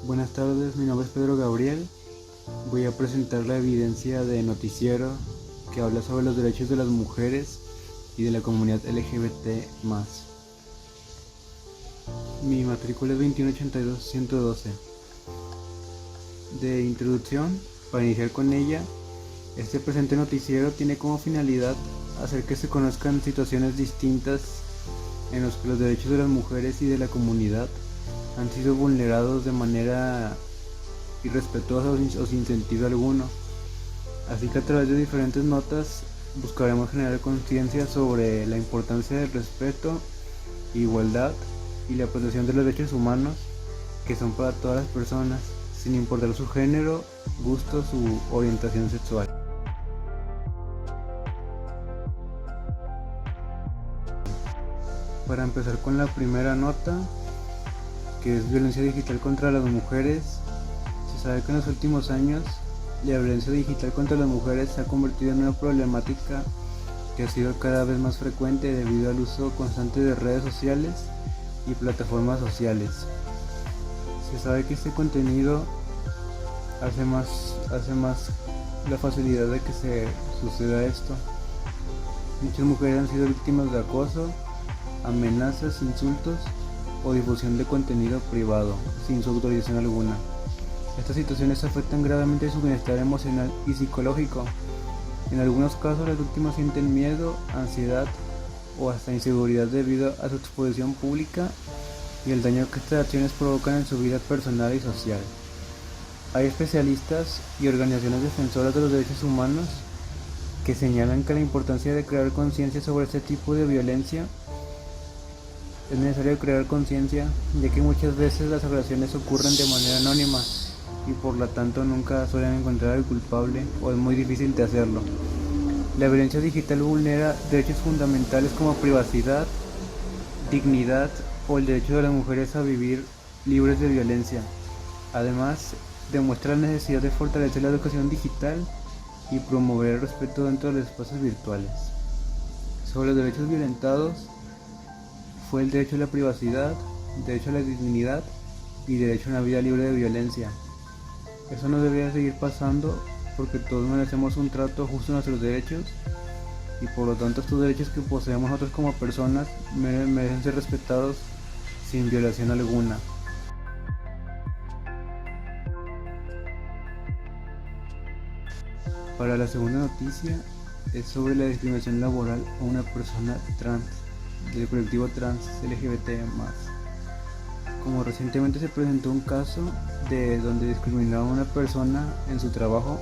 Buenas tardes, mi nombre es Pedro Gabriel. Voy a presentar la evidencia de noticiero que habla sobre los derechos de las mujeres y de la comunidad LGBT+. Mi matrícula es 2182112. De introducción, para iniciar con ella, este presente noticiero tiene como finalidad hacer que se conozcan situaciones distintas en las que los derechos de las mujeres y de la comunidad han sido vulnerados de manera irrespetuosa o sin sentido alguno. Así que a través de diferentes notas buscaremos generar conciencia sobre la importancia del respeto, igualdad y la protección de los derechos humanos que son para todas las personas, sin importar su género, gustos u orientación sexual. Para empezar con la primera nota, que es violencia digital contra las mujeres, se sabe que en los últimos años la violencia digital contra las mujeres se ha convertido en una problemática que ha sido cada vez más frecuente debido al uso constante de redes sociales y plataformas sociales. Se sabe que este contenido hace más la facilidad de que se suceda esto. Muchas mujeres han sido víctimas de acoso, amenazas, insultos o difusión de contenido privado sin su autorización alguna. Estas situaciones afectan gravemente su bienestar emocional y psicológico. En algunos casos las víctimas sienten miedo, ansiedad o hasta inseguridad debido a su exposición pública y el daño que estas acciones provocan en su vida personal y social. Hay especialistas y organizaciones defensoras de los derechos humanos que señalan que la importancia de crear conciencia sobre este tipo de violencia es necesario crear conciencia, ya que muchas veces las agresiones ocurren de manera anónima y por lo tanto nunca suelen encontrar al culpable o es muy difícil de hacerlo. La violencia digital vulnera derechos fundamentales como privacidad, dignidad o el derecho de las mujeres a vivir libres de violencia. Además, demuestra la necesidad de fortalecer la educación digital y promover el respeto dentro de los espacios virtuales. Sobre los derechos violentados fue el derecho a la privacidad, derecho a la dignidad y derecho a una vida libre de violencia. Eso no debería seguir pasando porque todos merecemos un trato justo en nuestros derechos y por lo tanto estos derechos que poseemos nosotros como personas merecen ser respetados sin violación alguna. Para la segunda noticia es sobre la discriminación laboral a una persona trans del colectivo trans LGBT+. Como recientemente se presentó un caso de donde discriminaron a una persona en su trabajo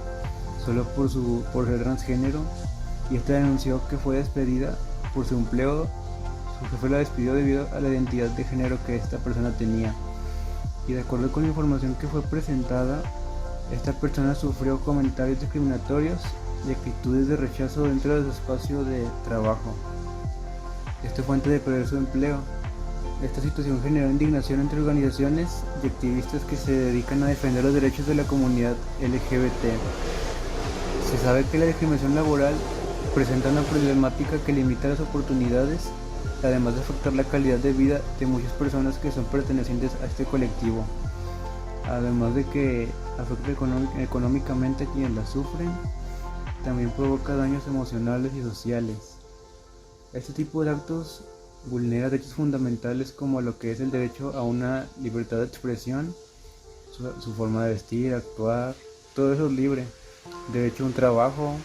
solo por ser transgénero y esta denunció que fue despedida por su empleo, su jefe la despidió debido a la identidad de género que esta persona tenía. Y de acuerdo con la información que fue presentada, esta persona sufrió comentarios discriminatorios y actitudes de rechazo dentro de su espacio de trabajo. Esto fue antes de perder su empleo. Esta situación generó indignación entre organizaciones y activistas que se dedican a defender los derechos de la comunidad LGBT. Se sabe que la discriminación laboral presenta una problemática que limita las oportunidades, además de afectar la calidad de vida de muchas personas que son pertenecientes a este colectivo. Además de que afecta económicamente a quienes la sufren, también provoca daños emocionales y sociales. Este tipo de actos vulnera derechos fundamentales como lo que es el derecho a una libertad de expresión, su forma de vestir, actuar, todo eso es libre. Derecho a un trabajo,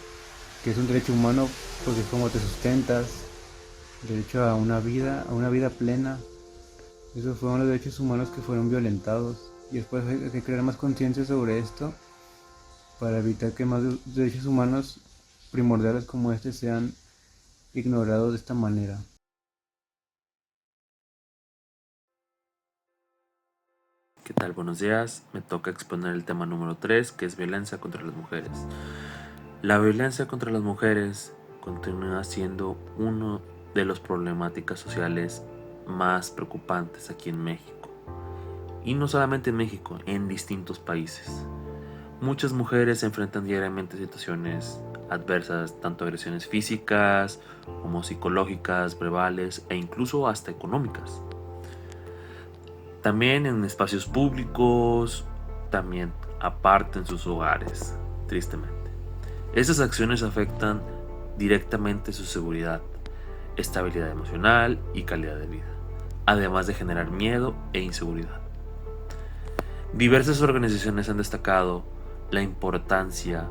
que es un derecho humano porque es como te sustentas. Derecho a una vida plena. Esos fueron los derechos humanos que fueron violentados. Y después hay que crear más conciencia sobre esto para evitar que más derechos humanos primordiales como este sean ignorados de esta manera. ¿Qué tal? Buenos días. Me toca exponer el tema número 3, que es violencia contra las mujeres. La violencia contra las mujeres continúa siendo una de las problemáticas sociales más preocupantes aquí en México. Y no solamente en México, en distintos países. Muchas mujeres se enfrentan diariamente a situaciones adversas, tanto agresiones físicas como psicológicas, verbales e incluso hasta económicas. También en espacios públicos, también aparte en sus hogares, tristemente. Estas acciones afectan directamente su seguridad, estabilidad emocional y calidad de vida, además de generar miedo e inseguridad. Diversas organizaciones han destacado la importancia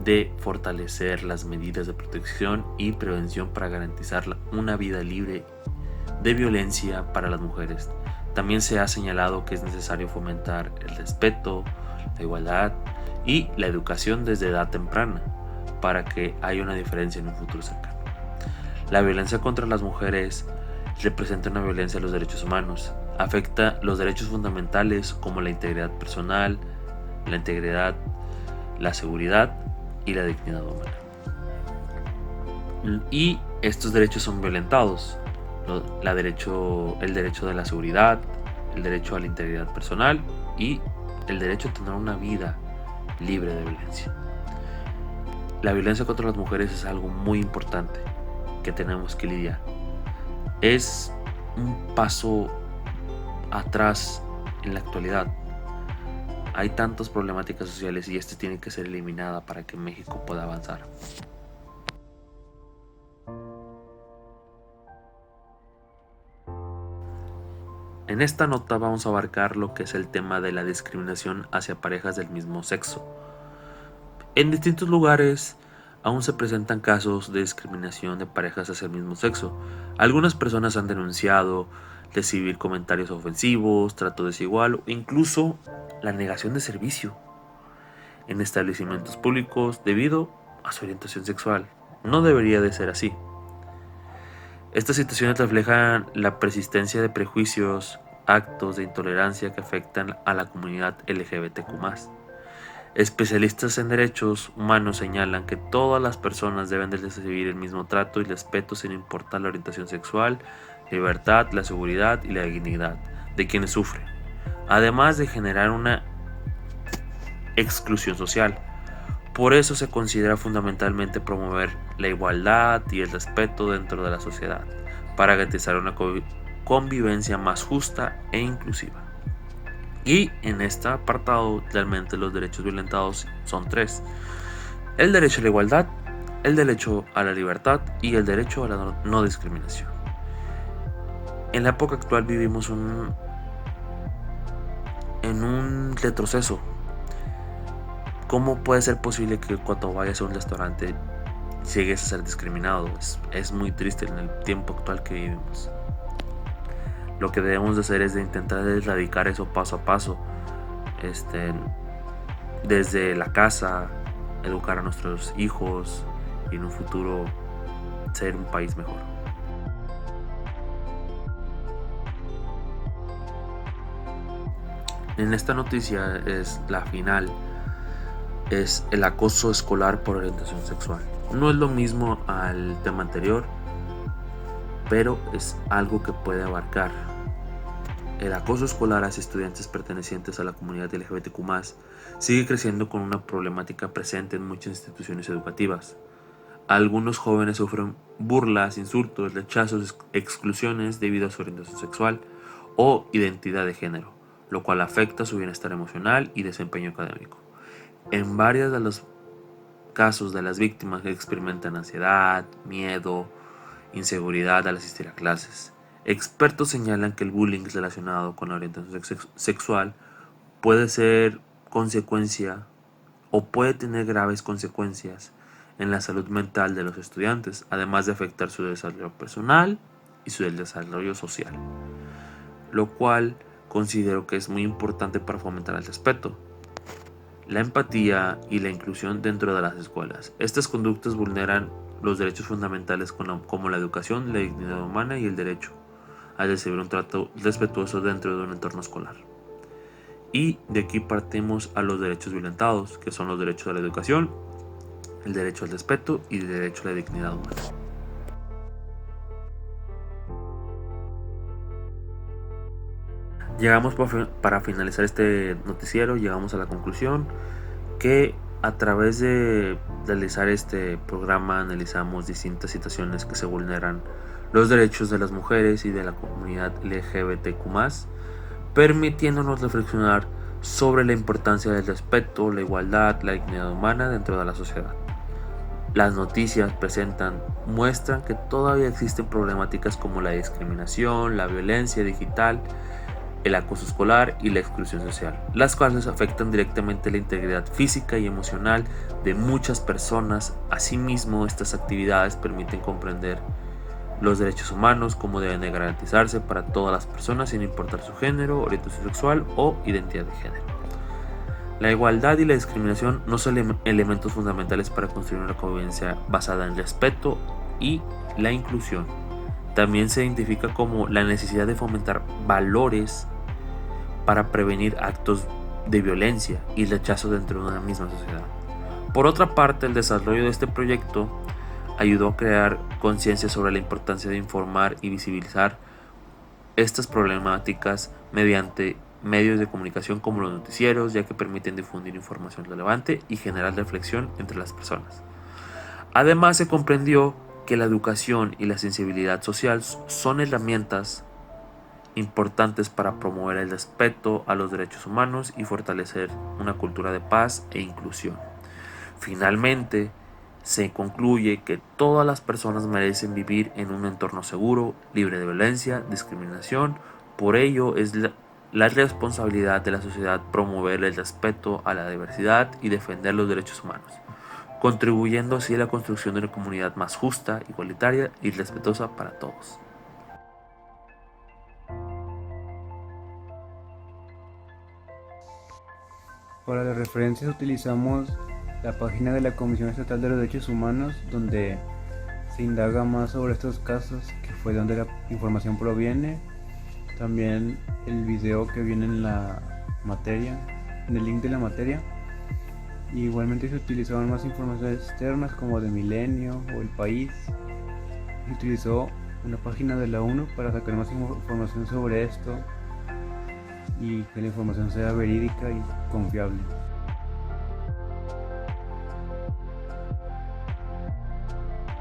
de fortalecer las medidas de protección y prevención para garantizar una vida libre de violencia para las mujeres. También se ha señalado que es necesario fomentar el respeto, la igualdad y la educación desde edad temprana para que haya una diferencia en un futuro cercano. La violencia contra las mujeres representa una violencia a los derechos humanos, afecta los derechos fundamentales como la integridad personal, la integridad, la seguridad y la dignidad humana. Y estos derechos son violentados. El derecho de la seguridad, el derecho a la integridad personal y el derecho a tener una vida libre de violencia. La violencia contra las mujeres es algo muy importante que tenemos que lidiar. Es un paso atrás en la actualidad. Hay tantas problemáticas sociales y esta tiene que ser eliminada para que México pueda avanzar. En esta nota vamos a abarcar lo que es el tema de la discriminación hacia parejas del mismo sexo. En distintos lugares aún se presentan casos de discriminación de parejas hacia el mismo sexo. Algunas personas han denunciado recibir comentarios ofensivos, trato desigual o incluso la negación de servicio en establecimientos públicos debido a su orientación sexual. No debería de ser así. Estas situaciones reflejan la persistencia de prejuicios, actos de intolerancia que afectan a la comunidad LGBTQ+. Especialistas en derechos humanos señalan que todas las personas deben de recibir el mismo trato y respeto sin importar la orientación sexual, libertad, la seguridad y la dignidad de quienes sufren, además de generar una exclusión social. Por eso se considera fundamentalmente promover la igualdad y el respeto dentro de la sociedad, para garantizar una convivencia más justa e inclusiva. Y en este apartado realmente los derechos violentados son 3. El derecho a la igualdad, el derecho a la libertad y el derecho a la no discriminación. En la época actual vivimos en un retroceso. ¿Cómo puede ser posible que cuando vayas a un restaurante llegues a ser discriminado? Es muy triste en el tiempo actual que vivimos. Lo que debemos de hacer es de intentar erradicar eso paso a paso, desde la casa, educar a nuestros hijos y en un futuro ser un país mejor. En esta noticia es la final, es el acoso escolar por orientación sexual. No es lo mismo al tema anterior, pero es algo que puede abarcar. El acoso escolar hacia estudiantes pertenecientes a la comunidad LGBTQ+, sigue creciendo con una problemática presente en muchas instituciones educativas. Algunos jóvenes sufren burlas, insultos, rechazos, exclusiones debido a su orientación sexual o identidad de género, lo cual afecta su bienestar emocional y desempeño académico. En varios de los casos de las víctimas experimentan ansiedad, miedo, inseguridad al asistir a clases. Expertos señalan que el bullying relacionado con la orientación sexual puede ser consecuencia o puede tener graves consecuencias en la salud mental de los estudiantes, además de afectar su desarrollo personal y su desarrollo social, lo cual considero que es muy importante para fomentar el respeto, la empatía y la inclusión dentro de las escuelas. Estas conductas vulneran los derechos fundamentales como la educación, la dignidad humana y el derecho a recibir un trato respetuoso dentro de un entorno escolar. Y de aquí partimos a los derechos violentados, que son los derechos a la educación, el derecho al respeto y el derecho a la dignidad humana. Llegamos para finalizar este noticiero, llegamos a la conclusión que a través de realizar este programa analizamos distintas situaciones que se vulneran los derechos de las mujeres y de la comunidad LGBTQ+, permitiéndonos reflexionar sobre la importancia del respeto, la igualdad, la dignidad humana dentro de la sociedad. Las noticias muestran que todavía existen problemáticas como la discriminación, la violencia digital, el acoso escolar y la exclusión social, las cuales afectan directamente la integridad física y emocional de muchas personas. Asimismo, estas actividades permiten comprender los derechos humanos, como deben de garantizarse para todas las personas sin importar su género, orientación sexual o identidad de género. La igualdad y la discriminación no son elementos fundamentales para construir una convivencia basada en respeto y la inclusión. También se identifica como la necesidad de fomentar valores para prevenir actos de violencia y rechazo dentro de una misma sociedad. Por otra parte, el desarrollo de este proyecto ayudó a crear conciencia sobre la importancia de informar y visibilizar estas problemáticas mediante medios de comunicación como los noticieros, ya que permiten difundir información relevante y generar reflexión entre las personas. Además, se comprendió que la educación y la sensibilidad social son herramientas importantes para promover el respeto a los derechos humanos y fortalecer una cultura de paz e inclusión. Finalmente, se concluye que todas las personas merecen vivir en un entorno seguro, libre de violencia, discriminación. Por ello, es la responsabilidad de la sociedad promover el respeto a la diversidad y defender los derechos humanos, contribuyendo así a la construcción de una comunidad más justa, igualitaria y respetuosa para todos. Para las referencias utilizamos la página de la Comisión Estatal de los Derechos Humanos, donde se indaga más sobre estos casos, que fue de donde la información proviene. También el video que viene en la materia, en el link de la materia. Y igualmente se utilizaron más informaciones externas como de Milenio o El País. Se utilizó una página de la ONU para sacar más información sobre esto y que la información sea verídica y confiable.